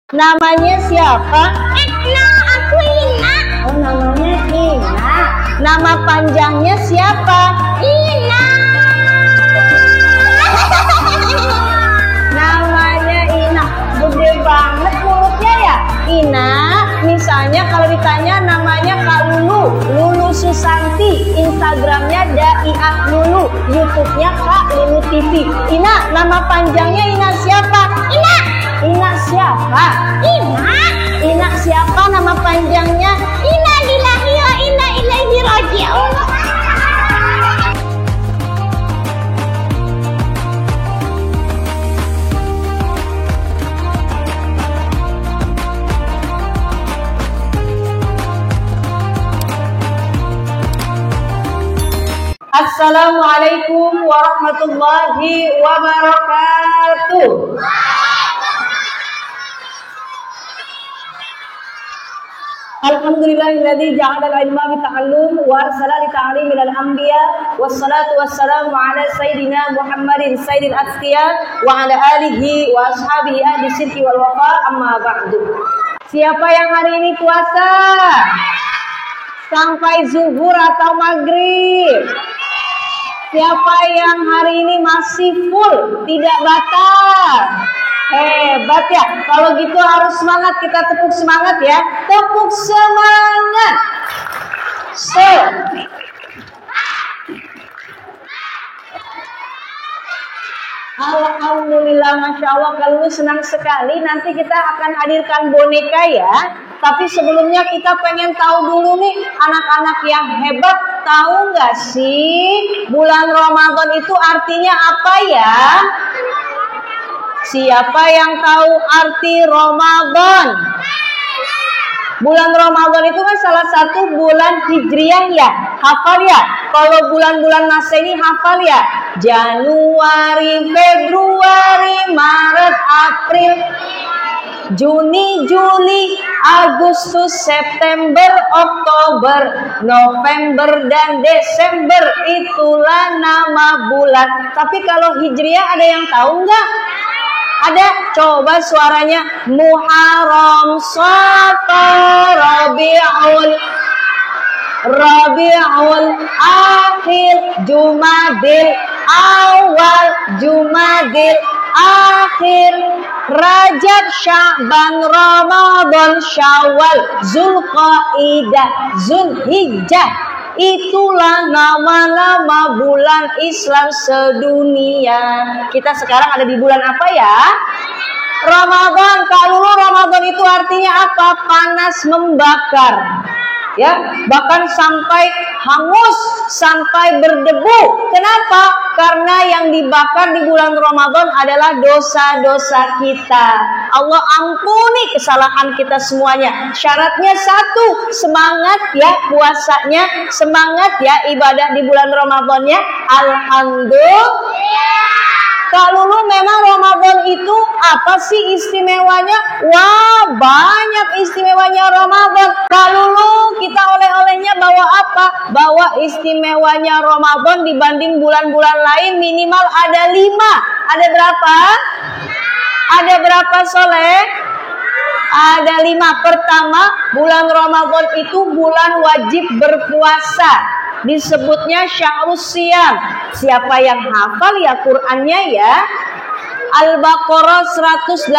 Namanya siapa? Aku Ina. Oh, namanya Ina. Nama panjangnya siapa? Ina. Namanya Ina. Gede banget mulutnya ya. Ina, misalnya kalau ditanya namanya Kak Lulu, Lulu Susanti, Instagramnya Daiah Lulu, YouTube-nya Kak Lulu TV. Ina, nama panjangnya Ina siapa? Ina. Ina siapa? Ina. Ina siapa nama panjangnya? Ina lillahi wa inna ilaihi raji'un. Assalamualaikum warahmatullahi wabarakatuh. Alhamdulillahilladzi ja'ala al-ilma bita'allum wa arsala li ta'limil al-anbiya wassalatu wassalamu ala sayyidina Muhammadin sayyidil atqiya wa ala alihi wa ashabihi ahli syirki wal wafa amma ba'du. Siapa yang hari ini puasa? Sampai zuhur atau maghrib? Siapa yang hari ini masih full, tidak batal? Hebat ya. Kalau gitu harus semangat, kita tepuk semangat ya. Tepuk semangat. Alhamdulillah, Masya Allah, kalau senang sekali. Nanti kita akan hadirkan boneka ya. Tapi sebelumnya kita pengen tahu dulu nih, anak-anak yang hebat, tahu nggak sih bulan Ramadan itu artinya apa ya? Siapa yang tahu arti Ramadan? Bulan Ramadan itu kan salah satu bulan Hijriah ya. Hafal ya? Kalau bulan-bulan Masehi hafal ya? Januari, Februari, Maret, April, Juni, Juli, Agustus, September, Oktober, November, dan Desember. Itulah nama bulan. Tapi kalau Hijriah ada yang tahu nggak? Ada? Coba suaranya. Muharram, Safar, Rabiul Akhir, Jumadil Awal, Jumadil Akhir, Rajab, Sya'ban, Ramadan, Syawal, Zulqaidah, Zulhijjah. Itulah nama-nama bulan Islam sedunia. Kita sekarang ada di bulan apa ya? Ramadan. Kalau Ramadan itu artinya apa? Panas membakar. Ya, bahkan sampai hangus, sampai berdebu. Kenapa? Karena yang dibakar di bulan Ramadan adalah dosa-dosa kita. Allah ampuni kesalahan kita semuanya. Syaratnya satu, semangat ya puasanya, semangat ya ibadah di bulan Ramadannya. Alhamdulillah. Kak Lulu, memang Ramadan itu apa sih istimewanya? Wah, banyak istimewanya Ramadan. Kak Lulu, kita oleh-olehnya bawa apa? Bawa istimewanya Ramadan dibanding bulan-bulan lain minimal ada 5. Ada berapa? Ada berapa, Soleh? Ada 5. Pertama, bulan Ramadan itu bulan wajib berpuasa. Disebutnya Syahrus Syam. Siapa yang hafal ya Qur'annya ya? Al-Baqarah 183.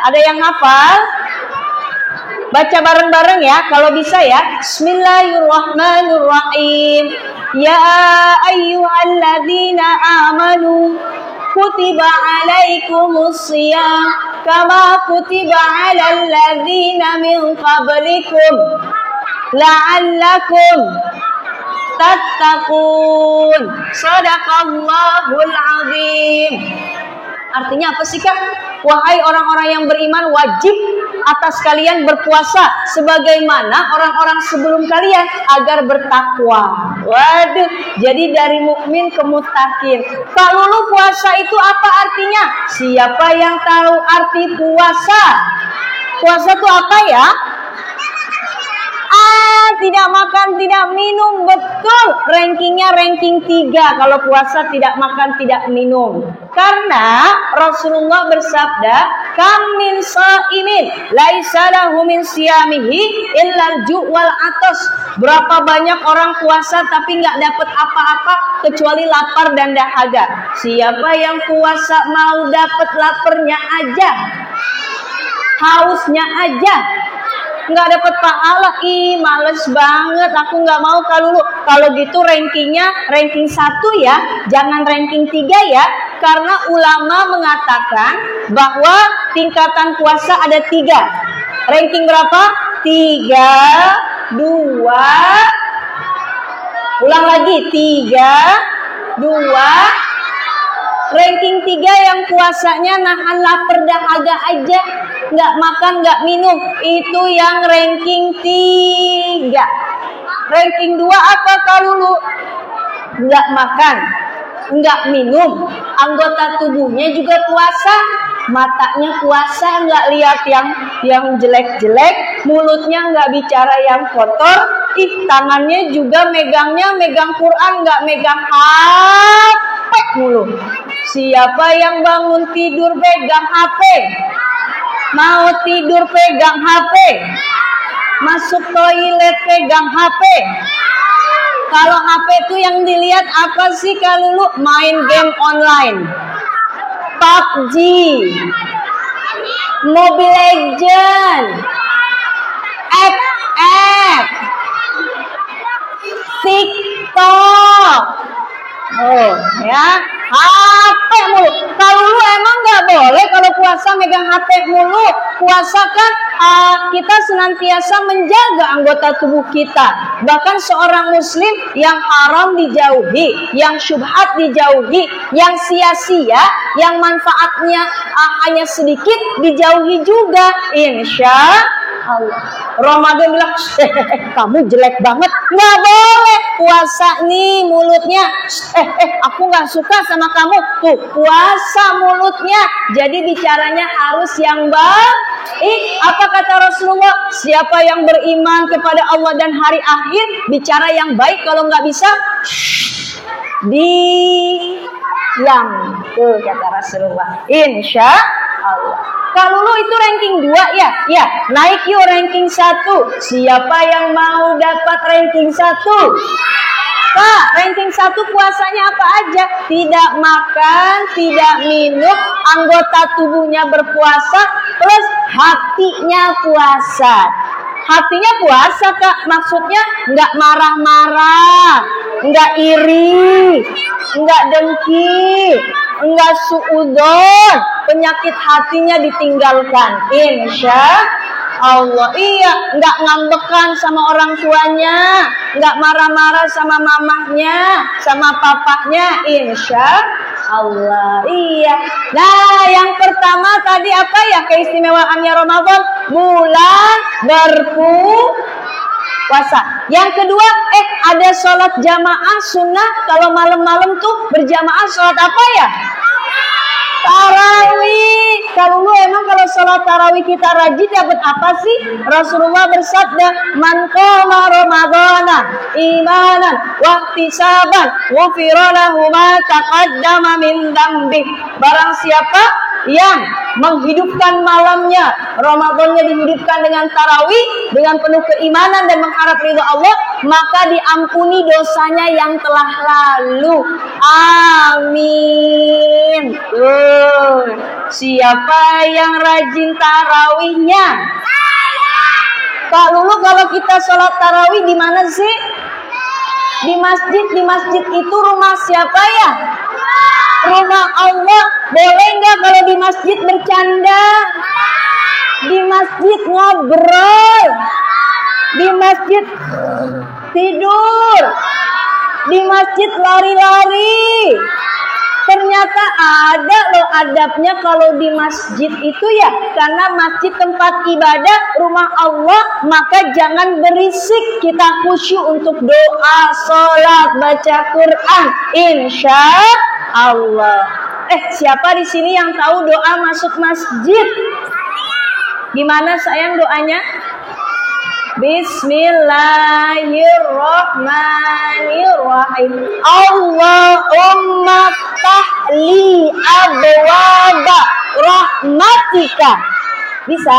Ada yang hafal? Baca bareng-bareng ya kalau bisa ya. Bismillahirrahmanirrahim. Ya ayyuhalladzina amanu kutiba alaikumus syiyam kama kutiba alal ladzina min qablikum la'allakum tattaqun. Shadaqallahul azim. Artinya apa sih Kak? Wahai orang-orang yang beriman, wajib atas kalian berpuasa sebagaimana orang-orang sebelum kalian agar bertakwa. Waduh, jadi dari mukmin ke muttaqin. Kak Lulu, puasa itu apa artinya? Siapa yang tahu arti puasa? Puasa itu apa ya? tidak makan, tidak minum. Betul, rankingnya ranking 3 kalau puasa tidak makan, tidak minum. Karena Rasulullah bersabda, kam min shaimin laisa lahu min siyamihi illa ju' wal atas. Berapa banyak orang puasa tapi nggak dapat apa-apa kecuali lapar dan dahaga. Siapa yang puasa mau dapat laparnya aja, hausnya aja, nggak dapat pahala. Ih, males banget, aku nggak mau. Kalau gitu rankingnya ranking 1 ya, jangan ranking 3 ya. Karena ulama mengatakan bahwa tingkatan puasa ada 3. Ranking berapa? 3, 2, ulang lagi, 3, 2. Ranking 3 yang puasanya nahan lapar dahaga aja, nggak makan, nggak minum, itu yang ranking 3. Ranking 2 apa kalau nggak makan, nggak minum, anggota tubuhnya juga puasa, matanya puasa, nggak lihat yang jelek-jelek, mulutnya nggak bicara yang kotor, tangannya juga megang Quran, nggak megang HP mulu. Siapa yang bangun tidur pegang HP, mau tidur pegang HP, masuk toilet pegang HP. Kalau HP itu yang dilihat apa sih kalau lu main game online? PUBG, Mobile Legend, FF, TikTok. Oh ya, HP mulu. Kalau lu emang nggak boleh kalau puasa megang HP mulu. Puasa kan kita senantiasa menjaga anggota tubuh kita. Bahkan seorang muslim yang haram dijauhi, yang syubhat dijauhi, yang sia-sia, yang manfaatnya hanya sedikit dijauhi juga. Insya Allah. Ramadan bilang, kamu jelek banget, nggak boleh puasa nih mulutnya. Aku nggak suka sama kamu, tuh puasa mulutnya. Jadi bicaranya harus yang baik. Apa kata Rasulullah? Siapa yang beriman kepada Allah dan hari akhir, bicara yang baik. Kalau nggak bisa, diam. Tuh kata Rasulullah. Insya Allah. Kalau lu itu ranking 2 ya? Ya, naik yuk ranking 1. Siapa yang mau dapat ranking 1? Kak, ranking 1 puasanya apa aja? Tidak makan, tidak minum, anggota tubuhnya berpuasa, plus hatinya puasa. Hatinya puasa, Kak. Maksudnya nggak marah-marah, nggak iri, nggak dengki, nggak suudzon, penyakit hatinya ditinggalkan. Insya Allah. Iya, nggak ngambekan sama orang tuanya, nggak marah-marah sama mamahnya, sama papahnya. Insya Allah. Iya. Nah, yang pertama tadi apa ya keistimewaannya Ramadan? Bulan berpuasa. Yang kedua, ada sholat jamaah sunnah. Kalau malam-malam tuh berjamaah sholat apa ya? Tarawih. Kalau lu emang kalau sholat tarawih kita rajin dapat apa sih? Rasulullah bersabda, man qama ramadhana imanan wa ihtisaban ghufira lahu ma taqaddama min dzambi. Barang siapa yang menghidupkan malamnya, Ramadannya dihidupkan dengan tarawih, dengan penuh keimanan dan mengharap ridha Allah, maka diampuni dosanya yang telah lalu. Amin. Siapa yang rajin tarawihnya? Kak Lulu, kalau kita sholat tarawih di mana sih? Di masjid. Di masjid itu rumah siapa ya? Rumah Allah. Boleh nggak kalau di masjid bercanda? Di masjid ngobrol? Di masjid tidur? Di masjid lari-lari? Ternyata ada loh adabnya kalau di masjid itu ya. Karena masjid tempat ibadah, rumah Allah, maka jangan berisik. Kita khusyuk untuk doa, sholat, baca Quran. Insya Allah. Siapa di sini yang tahu doa masuk masjid? Gimana sayang doanya? Bismillahirrahmanirrahim. Allahumma ftahli abwaba rahmatika. Bisa?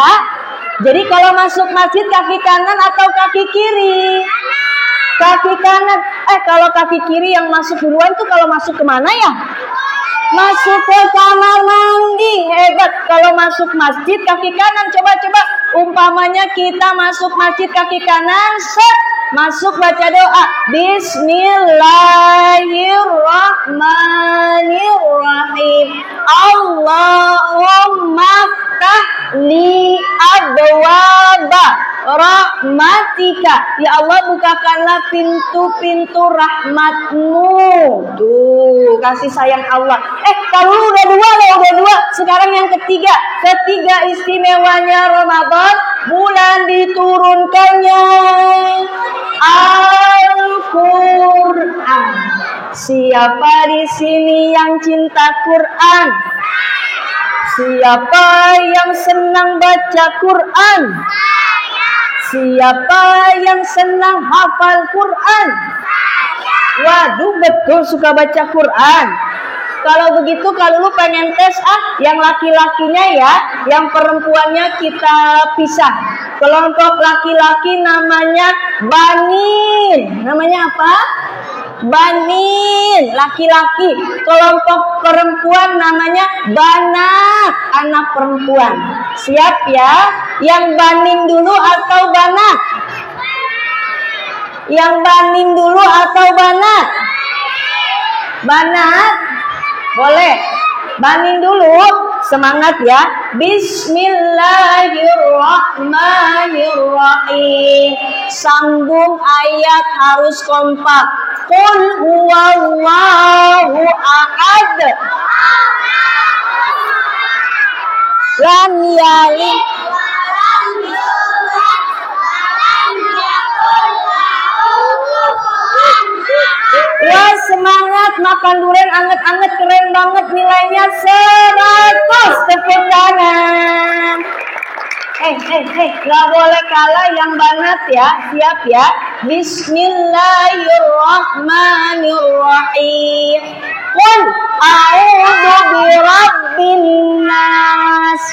Jadi kalau masuk masjid kaki kanan atau kaki kiri? Kaki kanan. Kalau kaki kiri yang masuk duluan tuh kalau masuk kemana ya? Masuk ke kamar mandi. Hebat. Kalau masuk masjid kaki kanan. Coba umpamanya kita masuk masjid kaki kanan, set, masuk baca doa. Bismillahirrahmanirrahim. Allahumma ftahli abwaba rahmatika. Ya Allah, bukakanlah pintu-pintu rahmatmu. Tuh, kasih sayang Allah. Kalau udah dua. Sekarang yang ketiga. Ketiga istimewanya Ramadan, bulan diturunkannya Al-Quran. Siapa di sini yang cinta Quran? Siapa yang senang baca Quran? Siapa yang senang hafal Quran? Waduh, betul suka baca Quran. Kalau begitu, kalau lu pengen tes yang laki-lakinya ya, yang perempuannya kita pisah. Kelompok laki-laki namanya banin. Namanya apa? Banin, laki-laki. Kelompok perempuan namanya banat, anak perempuan. Siap ya? Yang banin dulu atau banat? Yang banin dulu atau banat? Banat? Boleh. Banin dulu. Semangat ya. Bismillahirrahmanirrahim. Sambung ayat harus kompak. Qul huwallahu ahad. Lam yalid. Ya, semangat makan durian anget-anget, keren banget, nilainya 100. Tepuk tangan. Gak boleh kalah yang banget ya. Siap ya. Bismillahirrahmanirrahim. Qul a'udzu birabbin nas.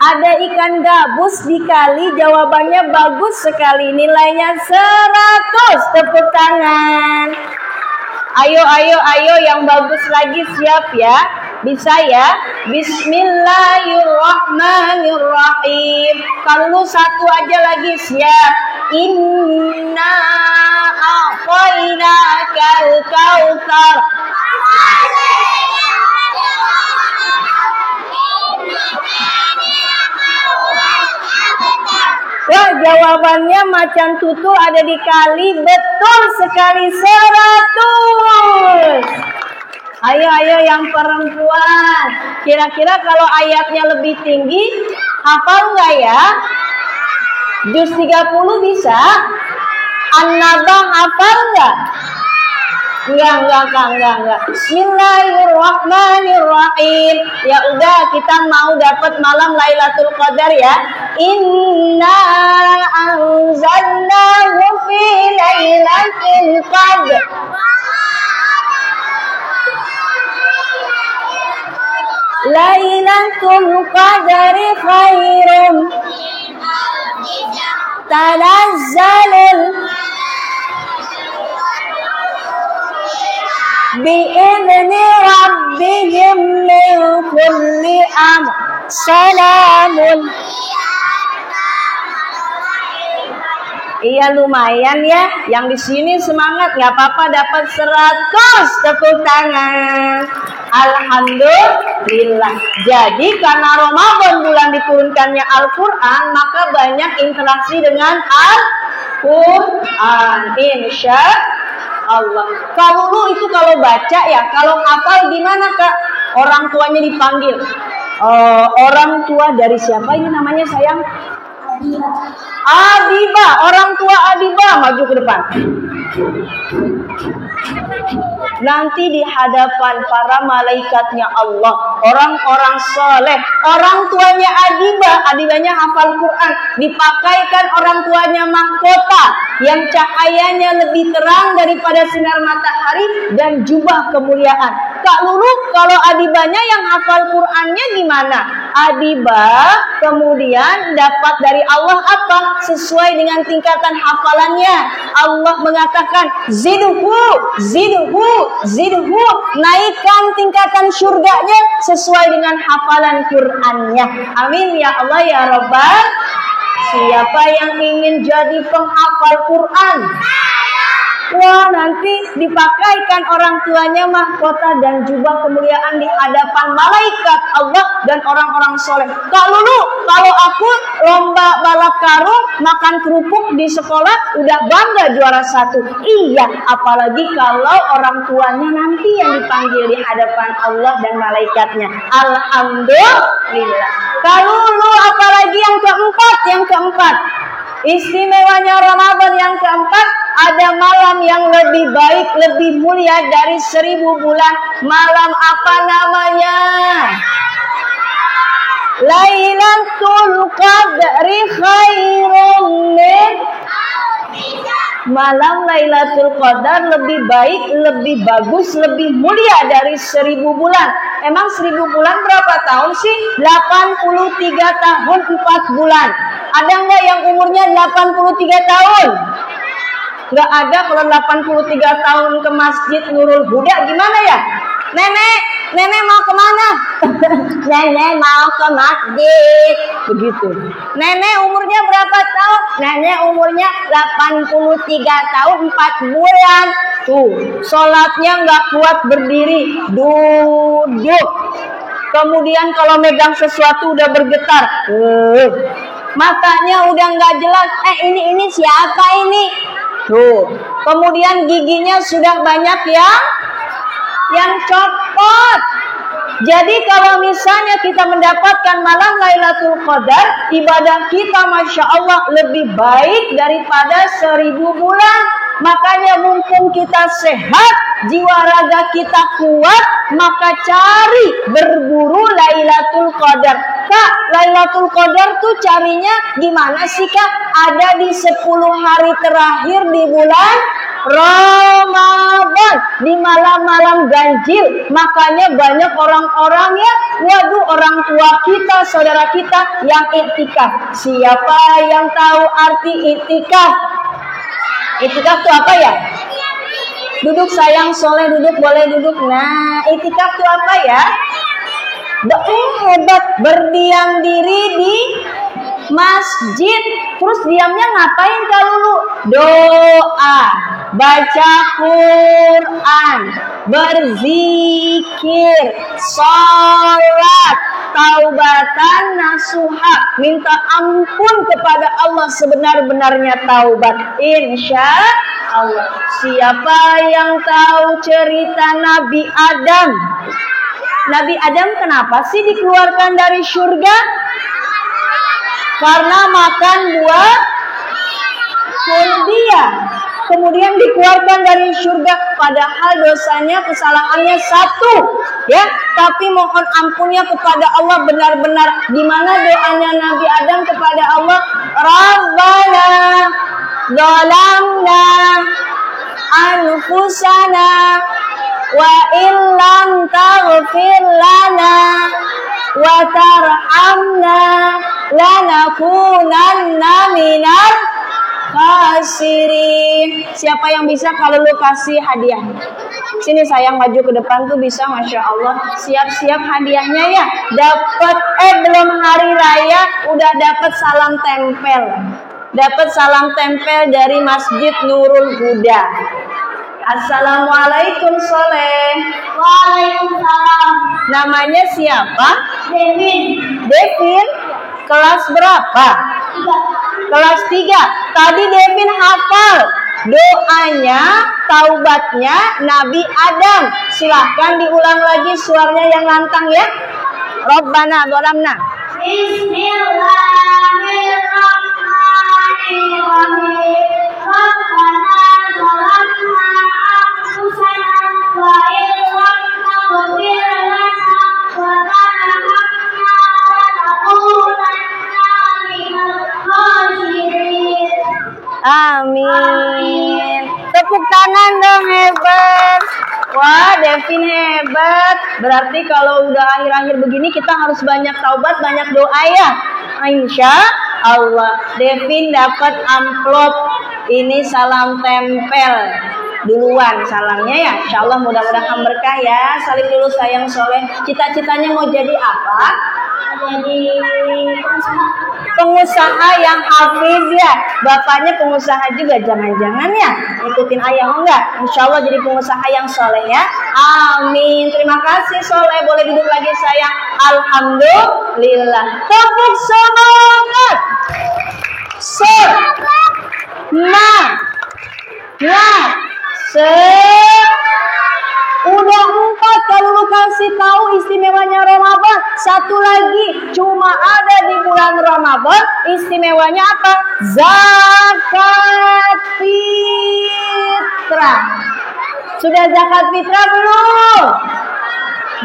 Ada ikan gabus di kali, jawabannya bagus sekali, nilainya 100. Tepuk tangan. Ayo yang bagus lagi, siap ya? Bisa ya? Bismillahirrahmanirrahim. Kalau lu satu aja lagi, siap. Inna a'tainakal kautsar. Wah, jawabannya macan tutul ada di kali, betul sekali, 100. Ayo yang perempuan. Kira-kira kalau ayatnya lebih tinggi, hafal nggak ya? Juz 30 bisa? An-Naba hafal nggak? Enggak. Bismillahirrahmanirrahim. Ya udah, kita mau dapat malam Lailatul Qadar ya. Inna anzalnahu fi lailatul qadr. Lailatul Qadri khairum tanazzalul bi'idni rabbihim min kulli amr. Salamun. Iya, lumayan ya. Yang di sini semangat, nggak apa-apa, dapat 100. Tepuk tangan. Alhamdulillah. Jadi karena Ramadan bulan diturunkannya Al-Quran, maka banyak interaksi dengan Al-Quran. Insya Allah. Kalau lu itu kalau baca ya, kalau hafal gimana Kak? Orang tuanya dipanggil. Orang tua dari siapa ini namanya sayang? Adiba, orang tua Adiba, maju ke depan. Nanti di hadapan para malaikatnya Allah, orang-orang soleh, orang tuanya Adibanya hafal Quran, dipakaikan orang tuanya mahkota yang cahayanya lebih terang daripada sinar matahari dan jubah kemuliaan. Kak Lulu, kalau Adibanya yang hafal Qurannya gimana? Adiba kemudian dapat dari Allah apa? Sesuai dengan tingkatan hafalannya. Allah mengatakan, zidhu, naikkan tingkatan surganya sesuai dengan hafalan Qur'annya. Amin ya Allah ya Rabbal. Siapa yang ingin jadi penghafal Quran? Wah, nanti dipakaikan orang tuanya mahkota dan jubah kemuliaan di hadapan malaikat Allah dan orang-orang soleh. Kak Lulu, kalau aku lomba balap karung, makan kerupuk di sekolah, udah bangga juara 1. Iya, apalagi kalau orang tuanya nanti yang dipanggil di hadapan Allah dan malaikatnya. Alhamdulillah. Kak Lulu, apalagi yang keempat. Istimewanya Ramadan yang keempat, ada malam yang lebih baik, lebih mulia dari 1000 bulan. Malam apa namanya? Lailatul Qadri khairum min. Malam Lailatul Qadar lebih baik, lebih bagus, lebih mulia dari 1000 bulan. Emang 1000 bulan berapa tahun sih? 83 tahun 4 bulan. Ada nggak yang umurnya 83 tahun? Nggak ada. Kalau 83 tahun ke Masjid Nurul Huda gimana ya? Nenek mau kemana? Nenek mau ke masjid. Begitu. Nenek umurnya berapa tahun? Nenek umurnya 83 tahun 4 bulan. Tuh, sholatnya nggak kuat berdiri, duduk. Kemudian kalau megang sesuatu udah bergetar. Matanya udah nggak jelas. Ini siapa ini? Tuh. Kemudian giginya sudah banyak yang copot. Jadi kalau misalnya kita mendapatkan malam Lailatul Qadar, ibadah kita Masya Allah lebih baik daripada 1000 bulan. Makanya mumpung kita sehat, jiwa raga kita kuat, maka cari berburu Lailatul Qadar. Kak, Lailatul Qadar tuh carinya gimana sih Kak? Ada di 10 hari terakhir di bulan Ramadan, di malam-malam ganjil. Makanya banyak orang-orang orang tua kita, saudara kita yang iktikaf. Siapa yang tahu arti iktikaf? Iktikaf itu apa ya? Duduk sayang, soleh duduk, boleh duduk. Nah, iktikaf itu apa ya? Hebat, berdiam diri di masjid. Terus diamnya ngapain kalau lu? Doa, baca Quran, berzikir, sholat, taubatan nasuha, minta ampun kepada Allah sebenar-benarnya taubat. Insya Allah. Siapa yang tahu cerita Nabi Adam? Nabi Adam kenapa sih dikeluarkan dari surga? Karena makan buah kurdia. Kemudian dikeluarkan dari surga, padahal dosanya, kesalahannya 1, ya. Tapi mohon ampunnya kepada Allah benar-benar. Gimana doanya Nabi Adam kepada Allah? Rabbana zalamna anfusana wa illam taghfir lana wa tarhamna lanakunanna minal khasirin. Siapa yang bisa kalau lu kasih hadiah? Sini sayang, maju ke depan tuh bisa. Masya Allah. Siap-siap hadiahnya ya. Dapat belum hari raya udah dapat salam tempel. Dapat salam tempel dari Masjid Nurul Huda. Assalamualaikum Soleh. Waalaikumsalam. Namanya siapa? Devin. Kelas berapa? 3. Kelas 3. Tadi Devin hafal doanya, taubatnya Nabi Adam. Silahkan diulang lagi suaranya yang lantang ya. Rabbana zalamna. Bismillahirrahmanirrahim. Rabbana zalamna anfusana wa illam taghfir lana wa tarhamna lanakunanna minal khasirin. Amin. Tepuk tangan dong, hebat. Wah, Devin hebat. Berarti kalau udah akhir-akhir begini kita harus banyak taubat, banyak doa ya. Insya Allah. Devin dapat amplop. Ini salam tempel. Duluan salamnya ya. Insya Allah mudah-mudahan berkah ya. Salim dulu sayang soleh. Cita-citanya mau jadi apa? Jadi Pengusaha yang hafiz ya. Bapaknya pengusaha juga. Jangan-jangan ya ikutin ayah enggak. Insya Allah jadi pengusaha yang soleh ya. Amin. Terima kasih soleh. Boleh duduk lagi sayang. Alhamdulillah. Tepuk semangat. Udah 4 kalau lu kasih tahu istimewanya Ramadan. Satu lagi cuma ada di bulan Ramadan. Istimewanya apa? Zakat fitrah. Sudah zakat fitrah belum?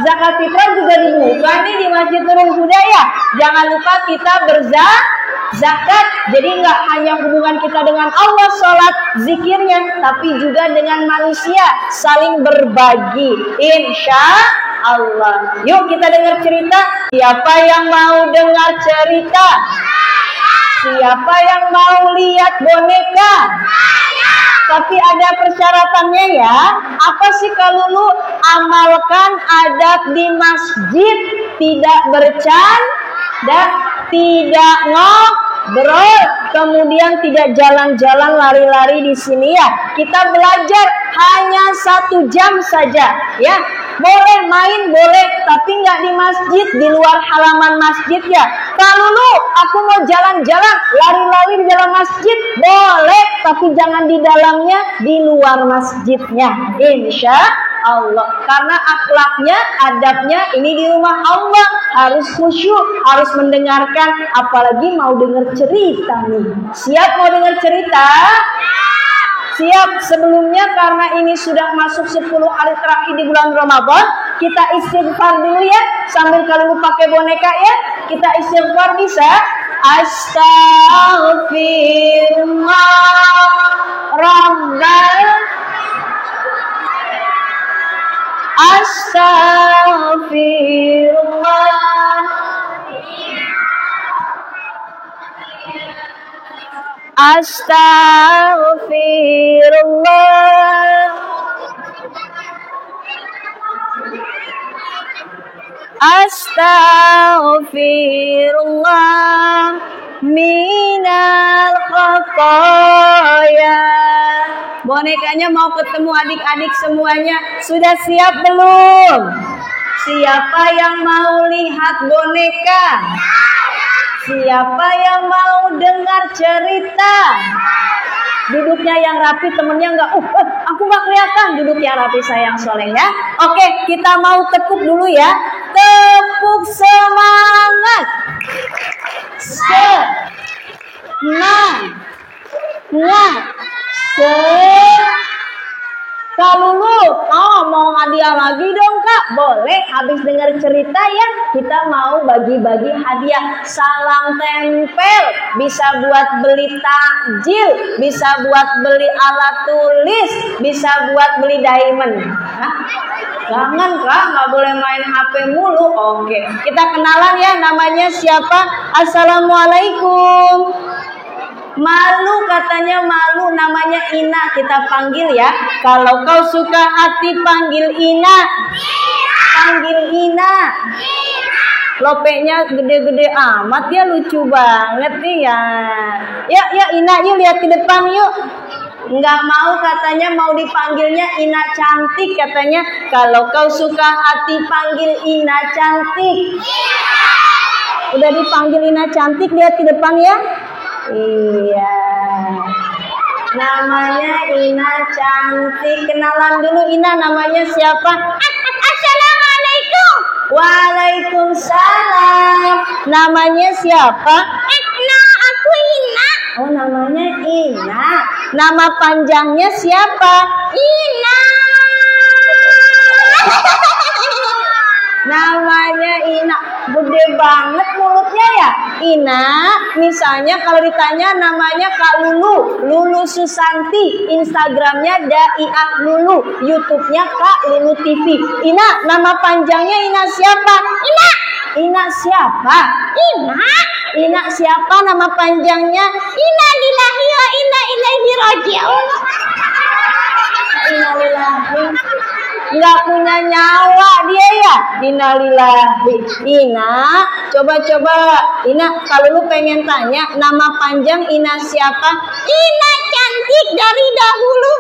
Zakat fitrah juga dibuka nih di Masjid Nurul Huda ya. Jangan lupa kita zakat. Jadi nggak hanya hubungan kita dengan Allah, sholat, zikirnya, tapi juga dengan manusia, saling berbagi. Insya Allah. Yuk kita dengar cerita. Siapa yang mau dengar cerita? Siapa yang mau lihat boneka? Tapi ada persyaratannya ya. Apa sih kalau lu amalkan adab di masjid? Tidak bercanda, tidak ngobrol, kemudian tidak jalan-jalan lari-lari di sini ya. Kita belajar hanya 1 jam saja ya. Boleh main boleh, tapi nggak di masjid, di luar halaman masjid ya. Kalau lu aku mau jalan-jalan lari-lari di dalam masjid boleh, tapi jangan di dalamnya, di luar masjidnya. Insya Allah. Karena akhlaknya, adabnya ini di rumah Allah. Harus khusyuk, harus mendengarkan. Apalagi mau dengar cerita nih. Siap mau dengar cerita? Siap. Sebelumnya karena ini sudah masuk 10 hari terakhir di bulan Ramadan, kita istighfar dulu ya. Sambil kalau pakai boneka ya, kita istighfar bisa. Astaghfirullah Rabbal Astaghfirullah Astaghfirullah Astaghfirullah minal khataya. Bonekanya mau ketemu adik-adik semuanya. Sudah siap belum? Siapa yang mau lihat boneka? Siapa yang mau dengar cerita? Duduknya yang rapi, temennya enggak. Aku nggak kelihatan. Duduk yang rapi sayang soleh ya. Oke, kita mau tepuk dulu ya. Tepuk semangat. Kalau lu mau hadiah lagi dong kak, boleh. Habis dengar cerita ya, kita mau bagi-bagi hadiah. Salam tempel, bisa buat beli takjil, bisa buat beli alat tulis, bisa buat beli diamond. Hah? Jangan kak, nggak boleh main HP mulu. Oke, kita kenalan ya. Namanya siapa? Assalamualaikum. Malu katanya, malu, namanya Ina, kita panggil ya. Kalau kau suka hati panggil Ina. Panggil Ina. Lopeknya gede-gede amat ya, lucu banget nih ya. Ya Ina, yuk lihat di depan yuk. Nggak mau katanya, mau dipanggilnya Ina cantik katanya. Kalau kau suka hati panggil Ina cantik. Udah dipanggil Ina cantik, lihat di depan ya. Iya, namanya Ina cantik. Kenalan dulu Ina, namanya siapa? Assalamualaikum. Waalaikumsalam. Namanya siapa? Aku Ina. Oh, namanya Ina. Nama panjangnya siapa? Ina. Namanya Ina. Gede banget mulutnya ya. Ina, misalnya kalau ditanya namanya Kak Lulu, Lulu Susanti, Instagramnya Daiah Lulu, YouTube-nya Kak Lulu TV. Ina, nama panjangnya Ina siapa? Ina. Ina siapa? Ina. Ina siapa nama panjangnya? Inna lillahi wa inna ilaihi raji'un. Innalillahi. Nggak punya nyawa dia ya. Innalillahi. Ina, coba-coba. Ina, kalau lu pengen tanya nama panjang Ina siapa? Ina cantik dari dahulu.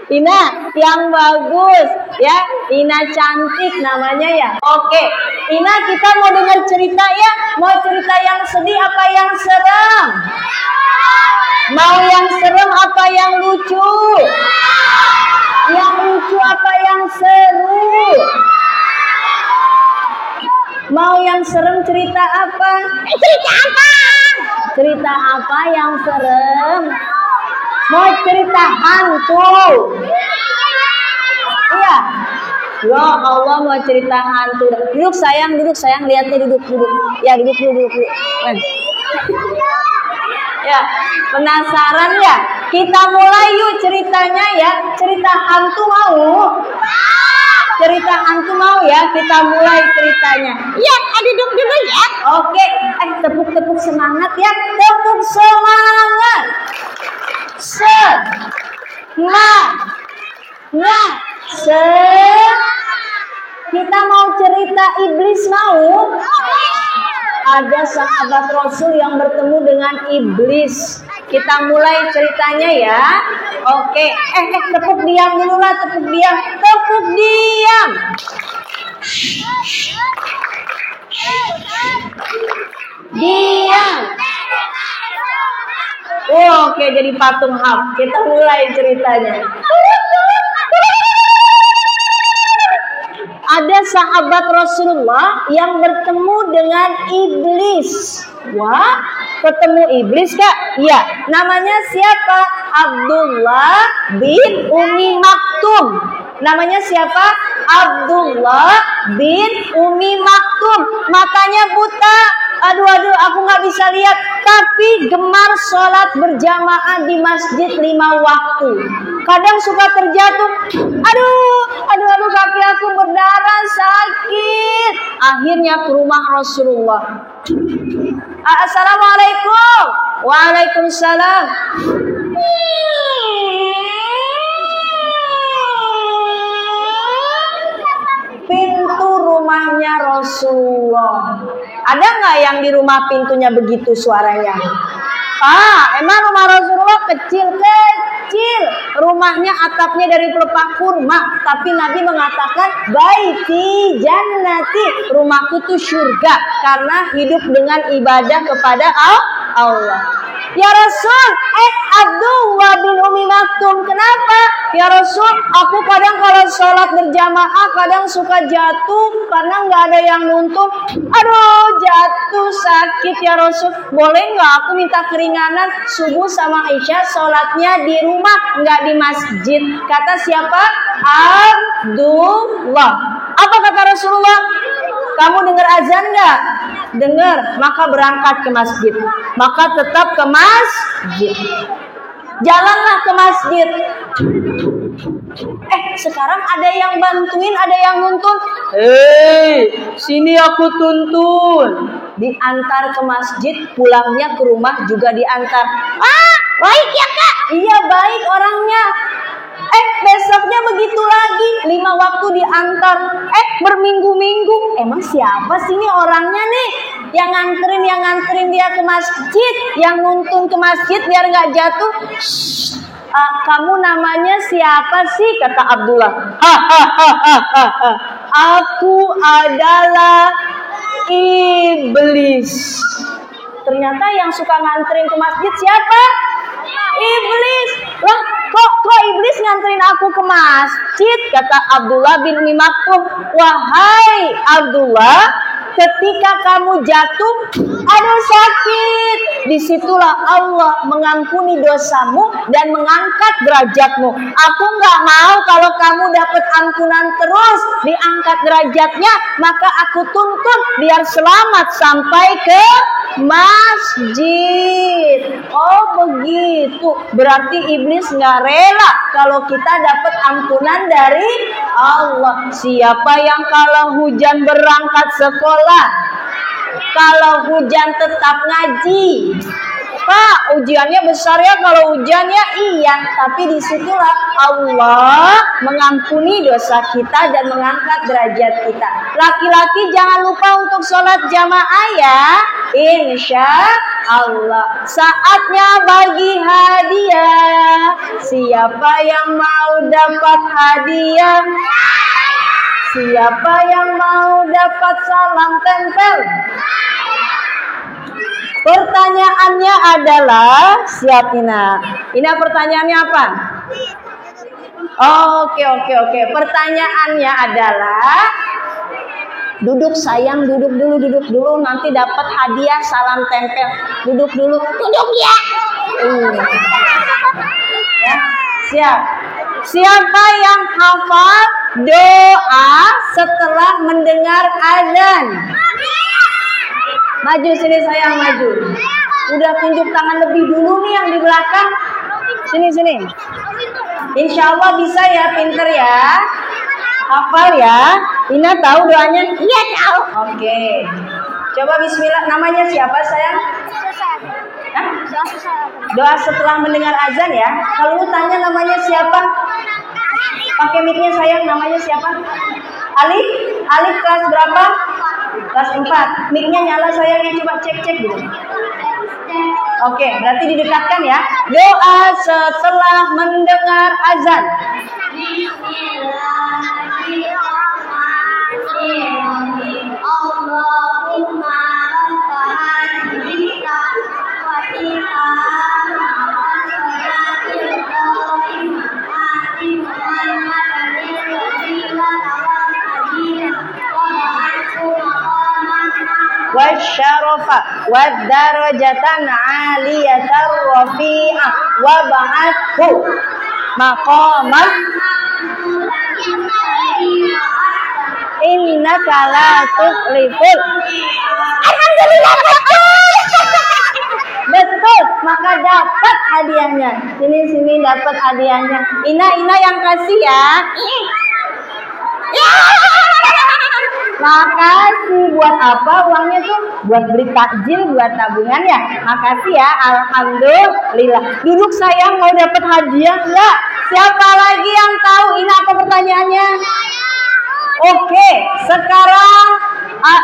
Ina yang bagus ya. Ina cantik namanya ya. Oke, Ina kita mau dengar cerita ya. Mau cerita yang sedih apa yang serem? Mau yang serem apa yang lucu? Yang lucu apa yang seru? Mau yang serem cerita apa? Cerita apa? Cerita apa yang serem? Mau cerita hantu? Iya. Ya Allah, mau cerita hantu. Duduk sayang, lihatnya duduk. Ya duduk. Ya, penasaran ya? Kita mulai yuk ceritanya ya. Cerita hantu mau? Cerita hantu mau ya? Kita mulai ceritanya. Ya, duduk dulu ya. Oke, tepuk semangat ya. Tepuk semangat. Kita mau cerita iblis mau? Ada sahabat Rasul yang bertemu dengan iblis. Kita mulai ceritanya ya. Oke, tepuk diam dulu lah, tepuk diam. Diam. Oke, jadi patung hap. Kita mulai ceritanya. Ada sahabat Rasulullah yang bertemu dengan iblis. Wah, ketemu iblis Kak? Iya, namanya siapa? Abdullah bin Umi Maktum. Namanya siapa? Abdullah bin Umi Maktum. Matanya buta. Aduh, aku nggak bisa lihat. Tapi gemar sholat berjamaah di masjid 5 waktu. Kadang suka terjatuh. Aduh, kaki aku berdarah, sakit. Akhirnya ke rumah Rasulullah. Assalamualaikum. Waalaikumsalam. Pintu rumahnya Rasulullah. Ada nggak yang di rumah pintunya begitu suaranya? Emang rumah Rasulullah kecil. Rumahnya atapnya dari pelepah kurma. Tapi Nabi mengatakan, baiti jannati, rumahku tuh surga. Karena hidup dengan ibadah kepada Allah. Ya Rasul, Abdullah bin Umi Maktum, kenapa? Ya Rasul, aku kadang kalau sholat berjamaah kadang suka jatuh karena nggak ada yang nuntun. Aduh, jatuh sakit ya Rasul. Boleh nggak aku minta keringanan subuh sama Aisyah sholatnya di rumah, nggak di masjid? Kata siapa? Abdullah. Apa kata Rasulullah? Kamu dengar azan nggak? Dengar, maka berangkat ke masjid. Maka tetap ke masjid. Jalanlah ke masjid. Sekarang ada yang bantuin, ada yang nuntun. Sini aku tuntun. Diantar ke masjid, pulangnya ke rumah juga diantar. Baik ya Kak. Iya, baik orangnya. Besoknya begitu lagi, 5 waktu diantar. Berminggu-minggu. Emang siapa sih ini orangnya nih? Yang nganterin dia ke masjid, yang nuntun ke masjid biar nggak jatuh. Kamu namanya siapa sih? Kata Abdullah. Aku adalah iblis. Ternyata yang suka nganterin ke masjid siapa? Iblis. Lah, kok iblis nganterin aku ke masjid? Kata Abdullah bin Umi Maktum, wahai Abdullah, ketika kamu jatuh, aduh sakit. Disitulah Allah mengampuni dosamu dan mengangkat derajatmu. Aku nggak mau kalau kamu dapat ampunan terus, diangkat derajatnya, maka aku tuntut biar selamat sampai ke masjid. Oh begitu, berarti iblis nggak rela kalau kita dapat ampunan dari Allah. Siapa yang kalau hujan berangkat sekolah, kalau hujan tetap ngaji? Pak, ujiannya besar ya kalau hujan ya, iya. Tapi disitulah Allah mengampuni dosa kita dan mengangkat derajat kita. Laki-laki jangan lupa untuk sholat jamaah ya. Insya Allah. Saatnya bagi hadiah. Siapa yang mau dapat hadiah? Siapa yang mau dapat salam tempel? Pertanyaannya adalah, siap Ina. Ina pertanyaannya apa? Oke. Pertanyaannya adalah, duduk sayang, duduk dulu. Nanti dapat hadiah salam tempel. Duduk dulu. Duduk ya. Ya, siap. Siapa yang hafal doa setelah mendengar azan? Maju sini sayang, maju. Udah tunjuk tangan lebih dulu nih yang di belakang. Sini. Insya Allah bisa ya, pinter ya. Hafal ya. Ina tahu doanya? Iya tahu. Oke. Coba bismillah. Namanya siapa sayang? Hah? Doa setelah mendengar azan ya. Kalau lu tanya namanya siapa? Pakai mic-nya sayang, namanya siapa? Alif? Alif kelas berapa? Kelas 4. Mic-nya nyala sayangnya, coba cek dulu. Oke, berarti didekatkan ya. Doa setelah mendengar azan. Bismillahirrahmanirrahim. Allahumma rabb hadhihi wa wasyarafa wadarajatan aliyatan rafi'ah wa ba'athu maqaman innaka la tuflihul. Alhamdulillah betul, maka dapat hadiahnya. Sini dapat hadiahnya. Ina yang kasih ya. Makasih. Buat apa uangnya tuh? Buat beli takjil, buat tabungan ya. Makasih ya. Alhamdulillah. Duduk sayang, mau dapat hadiah enggak? Siapa lagi yang tahu? Ina apa pertanyaannya? Oke, sekarang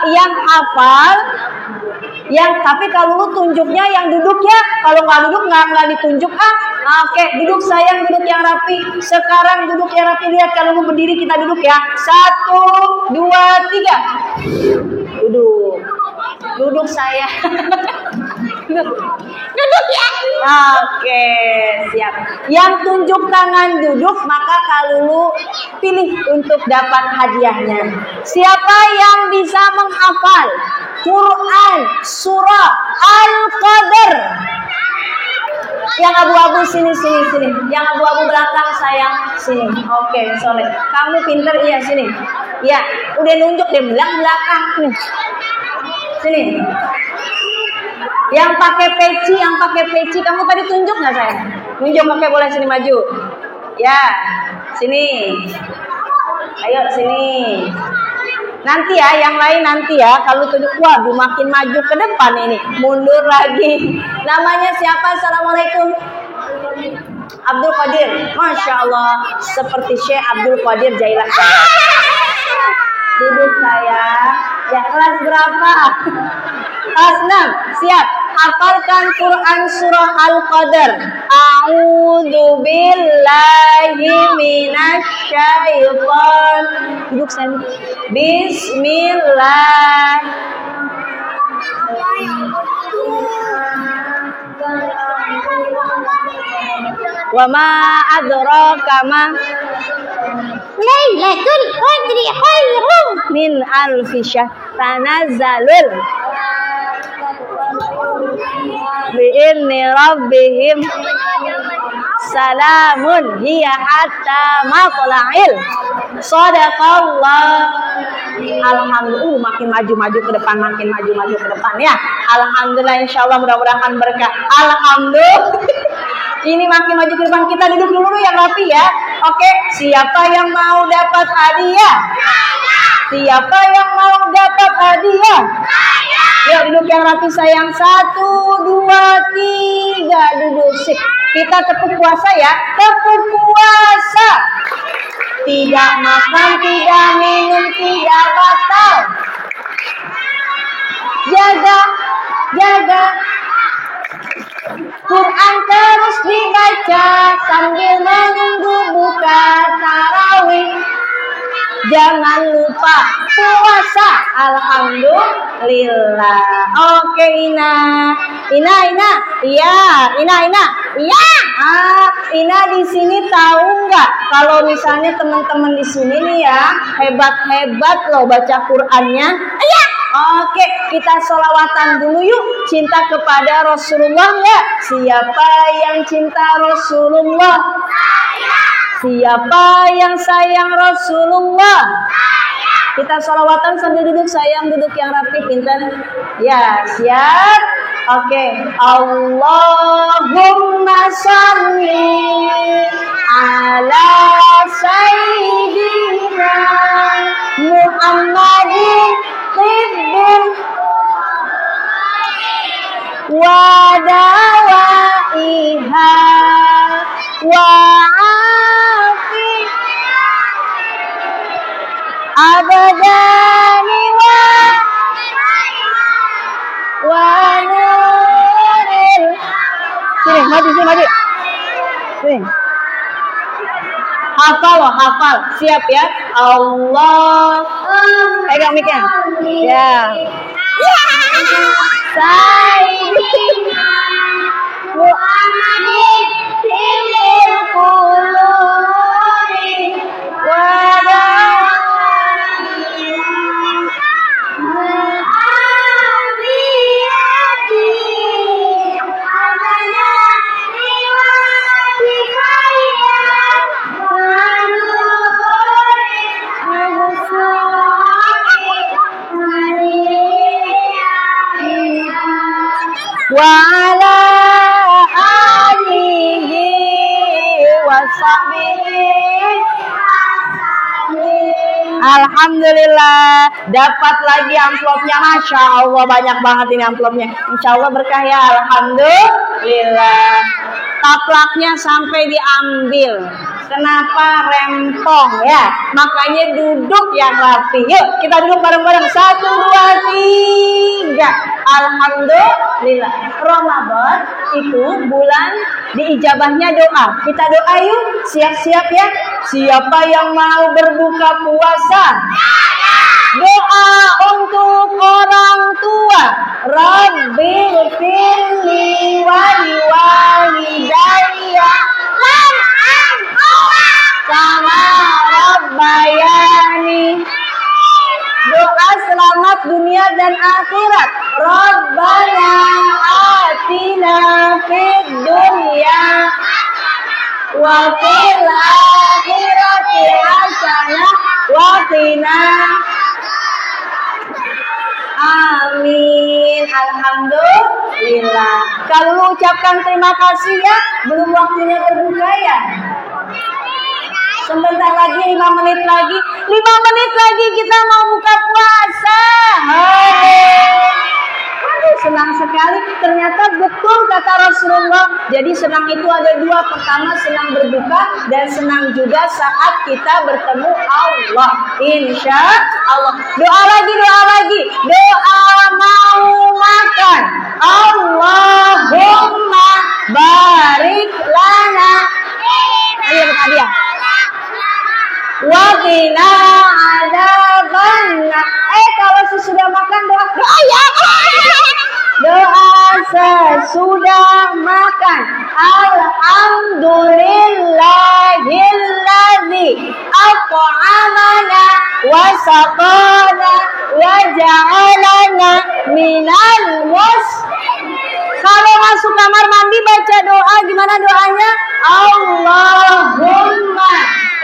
yang hafal, tapi kalau lu tunjuknya yang duduk ya. Kalau nggak duduk nggak ditunjuk Oke, duduk sayang, duduk yang rapi. Sekarang duduk yang rapi. Lihat kalau lu berdiri kita duduk ya. 1, 2, 3. Duduk sayang. Duduk ya. Oke, siap. Yang tunjuk tangan duduk, maka kalau lu pilih untuk dapat hadiahnya. Siapa yang bisa menghafal Quran surah Al-Qadar? Yang abu-abu sini. Yang abu-abu belakang sayang sini. Oke, soleh. Kamu pinter iya sini. Ya, udah nunjuk deh belakang nih. Sini. Yang pakai peci, kamu tadi tunjuk nggak sayang? Tunjuk, oke boleh sini maju. Ya, sini. Ayo sini. Nanti ya, yang lain nanti ya. Kalau tunjuk, waduh makin maju ke depan ini. Mundur lagi. Namanya siapa? Assalamualaikum. Abdul Qadir. Masya Allah. Seperti Syekh Abdul Qadir Jailah. Duduk saya. Ya, kelas berapa? Kelas 6. Siap. Hafalkan Quran surah Al-Qadar. A'udzu billahi minasyaiton. Duduk saya. Bismillah. Wa ma adraka ma Lailatul Qadri khairum min alfi syahr. Tanazzalul bi'inni rabbihim salamun hiya hatta matla'il. Shadaqallah. Alhamdulillah, makin maju-maju ke depan, makin maju-maju ke depan ya. Alhamdulillah, insyaallah mudah-mudahan berkah. Alhamdulillah. Ini makin maju ke depan, kita duduk dulu yang rapi ya. Oke, siapa yang mau dapat hadiah? Siapa yang mau dapat hadiah? Ya, duduk yang rapi sayang. 1, 2, 3. Duduk sip. Kita tepuk puasa ya. Tepuk puasa. Tidak makan, tidak minum, tidak batal. Jaga. Quran terus dibaca sambil menunggu buka tarawih. Jangan lupa puasa. Alhamdulillah. Oke, Ina. Iya. Iya. Ina di sini tahu nggak kalau misalnya teman-teman di sini nih ya hebat loh baca Qurannya. Iya. Oke, kita sholawatan dulu yuk. Cinta kepada Rasulullah ya. Siapa yang cinta Rasulullah? Siapa yang sayang Rasulullah? Kita sholawatan sambil duduk sayang, duduk yang rapi, pintar. Ya, siap. Oke. Allahumma sholli ala sayyidina Muhammadin tibbin wa dawaiha wa abadani wa nuril. Sini, maju. Sini. Hafal. Siap ya. Allah. Pegang mic-nya. Ya. Sayyidina Muhammadin fil qulubi wa wa ala alihi wa sahbihi. Alhamdulillah, dapat lagi amplopnya. Masya Allah, banyak banget ini amplopnya. Insya Allah berkah ya. Alhamdulillah. Taplaknya sampai diambil. Kenapa rempong ya? Makanya duduk yang rapi. Yuk kita duduk bareng-bareng. 1, 2, 3. Alhamdulillah. Ramadan itu bulan diijabahnya doa. Kita doa yuk. Siap-siap ya. Siapa yang mau berbuka puasa? Doa untuk orang tua. Rabbil firli waliwalidayya kama rabbayani. Doa selamat dunia dan akhirat. Rabbana atina fid dunya wa fil akhirati hasanah wa qina. Amin. Alhamdulillah. Kalau ucapkan terima kasih ya, belum waktunya berbuka ya. Sebentar lagi, 5 menit lagi. 5 menit lagi kita mau buka puasa. Aduh, senang sekali. Ternyata betul kata Rasulullah. Jadi senang itu ada 2. Pertama senang berbuka dan senang juga saat kita bertemu Allah. Insya Allah. Doa lagi. Doa mau makan. Allahumma barik lana. Ayo hadiah. Wa qina adzabannar. Kalau sesudah makan doa ya. Doa sesudah makan. Alhamdulillahilladzi at'amana wa saqana wa ja'alana minal Kalau masuk kamar mandi baca doa, gimana doanya? Allahumma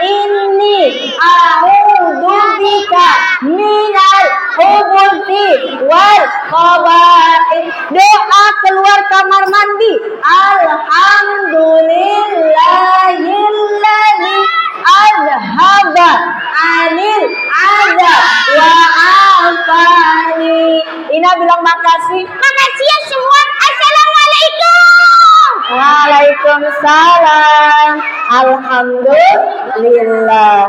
inni a'udzubika minal khubuthi wal khaba'ith. Doa keluar kamar mandi. Alhamdulillahilladzi azhaba anil adza wa afani. Ina bilang makasih. Makasih ya semua. Assalamualaikum. Waalaikumsalam. Alhamdulillah.